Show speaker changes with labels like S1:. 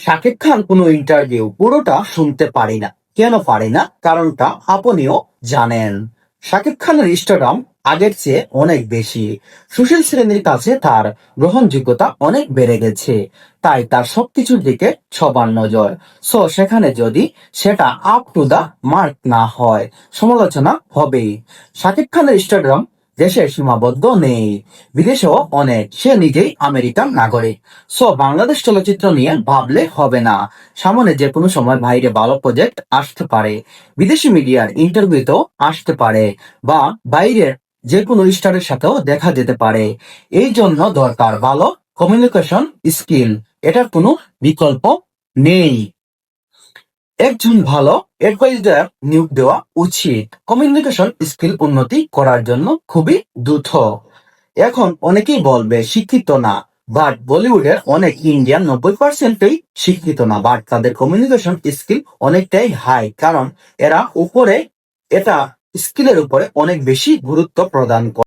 S1: শাকিব খান কোনো ইন্টারভিউ পুরোটা শুনতে পারি না। কেন পারি না? কারণটা আপনিও জানেন। শাকিব খানের স্টারডাম আগের চেয়ে অনেক বেশি। সুশীল শ্রেণীর কাছে তার গ্রহণযোগ্যতা অনেক বেড়ে গেছে। তাই তার সবকিছুর দিকে সবার নজর। সেখানে যদি সেটা আপ টু দা মার্ক না হয়, সমালোচনা হবেই। শাকিব খানের স্টারডাম দেশে সীমাবদ্ধ নেই, বিদেশেও অনেক। সে নিজেই আমেরিকান নাগরিক। বাংলাদেশ চলচ্চিত্র নিয়ে ভাবলে হবে না। সামনে যে কোনো সময় বাইরে ভালো প্রজেক্ট আসতে পারে, বিদেশি মিডিয়ার ইন্টারভিউতেও আসতে পারে, বা বাইরের যে কোনো স্টারের সাথেও দেখা যেতে পারে। এই জন্য দরকার ভালো কমিউনিকেশন স্কিল। এটার কোনো বিকল্প নেই। একজন ভালো অ্যাডভাইজার নিয়োগ দেওয়া উচিত কমিউনিকেশন স্কিল উন্নতি করার জন্য খুবই দ্রুত। এখন অনেকেই বলবে শিক্ষিত না, বাট বলিউডের অনেক ইন্ডিয়ান 90%ই শিক্ষিত না, বাট তাদের কমিউনিকেশন স্কিল অনেকটাই হাই। কারণ এরা উপরে এটা স্কিলের উপরে অনেক বেশি গুরুত্ব প্রদান করে।